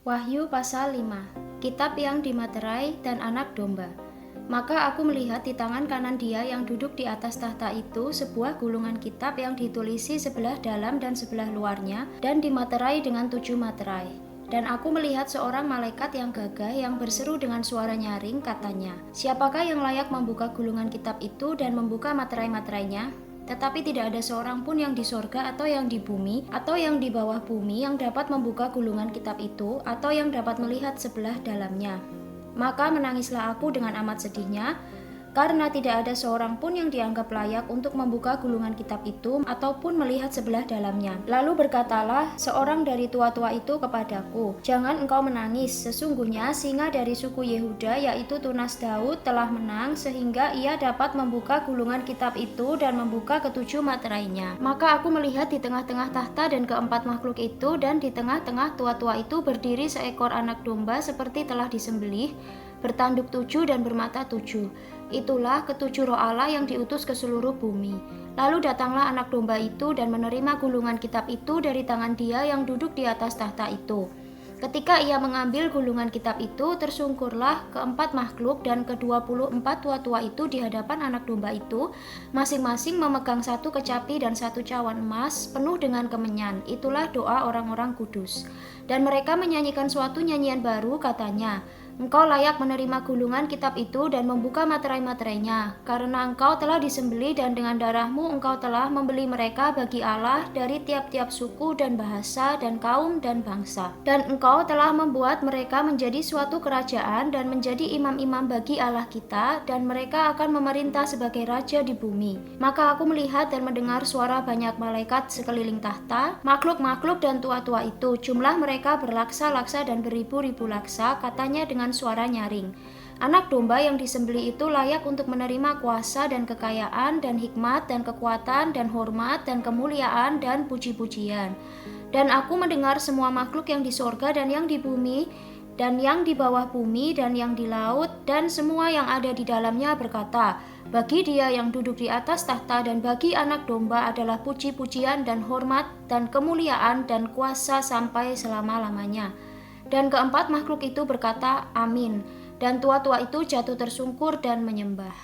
Wahyu pasal 5. Kitab yang dimaterai dan anak domba. Maka aku melihat di tangan kanan Dia yang duduk di atas tahta itu sebuah gulungan kitab yang ditulisi sebelah dalam dan sebelah luarnya dan dimaterai dengan 7 materai. Dan aku melihat seorang malaikat yang gagah yang berseru dengan suara nyaring, katanya, "Siapakah yang layak membuka gulungan kitab itu dan membuka materai-materainya?" Tetapi tidak ada seorang pun yang di sorga atau yang di bumi atau yang di bawah bumi yang dapat membuka gulungan kitab itu atau yang dapat melihat sebelah dalamnya. Maka menangislah aku dengan amat sedihnya, karena tidak ada seorang pun yang dianggap layak untuk membuka gulungan kitab itu ataupun melihat sebelah dalamnya. Lalu berkatalah seorang dari tua-tua itu kepadaku, "Jangan engkau menangis, sesungguhnya singa dari suku Yehuda yaitu tunas Daud telah menang sehingga ia dapat membuka gulungan kitab itu dan membuka ketujuh materainya." Maka aku melihat di tengah-tengah tahta dan keempat makhluk itu, dan di tengah-tengah tua-tua itu berdiri seekor anak domba seperti telah disembelih, bertanduk 7 dan bermata 7. Itulah ketujuh roh Allah yang diutus ke seluruh bumi. Lalu datanglah anak domba itu dan menerima gulungan kitab itu dari tangan Dia yang duduk di atas tahta itu. Ketika ia mengambil gulungan kitab itu, tersungkurlah keempat makhluk dan ke-24 tua-tua itu di hadapan anak domba itu, masing-masing memegang satu kecapi dan satu cawan emas penuh dengan kemenyan. Itulah doa orang-orang kudus. Dan mereka menyanyikan suatu nyanyian baru, katanya, "Engkau layak menerima gulungan kitab itu dan membuka materai-materainya, karena engkau telah disembelih dan dengan darahmu engkau telah membeli mereka bagi Allah dari tiap-tiap suku dan bahasa dan kaum dan bangsa. Dan engkau telah membuat mereka menjadi suatu kerajaan dan menjadi imam-imam bagi Allah kita, dan mereka akan memerintah sebagai raja di bumi." Maka aku melihat dan mendengar suara banyak malaikat sekeliling tahta, makhluk-makhluk dan tua-tua itu, jumlah mereka berlaksa-laksa dan beribu-ribu laksa, katanya dengan suara nyaring, "Anak domba yang disembelih itu layak untuk menerima kuasa dan kekayaan dan hikmat dan kekuatan dan hormat dan kemuliaan dan puji-pujian." Dan aku mendengar semua makhluk yang di sorga dan yang di bumi dan yang di bawah bumi dan yang di laut dan semua yang ada di dalamnya berkata, "Bagi Dia yang duduk di atas tahta dan bagi anak domba adalah puji-pujian dan hormat dan kemuliaan dan kuasa sampai selama-lamanya." Dan keempat makhluk itu berkata, "Amin." Dan tua-tua itu jatuh tersungkur dan menyembah.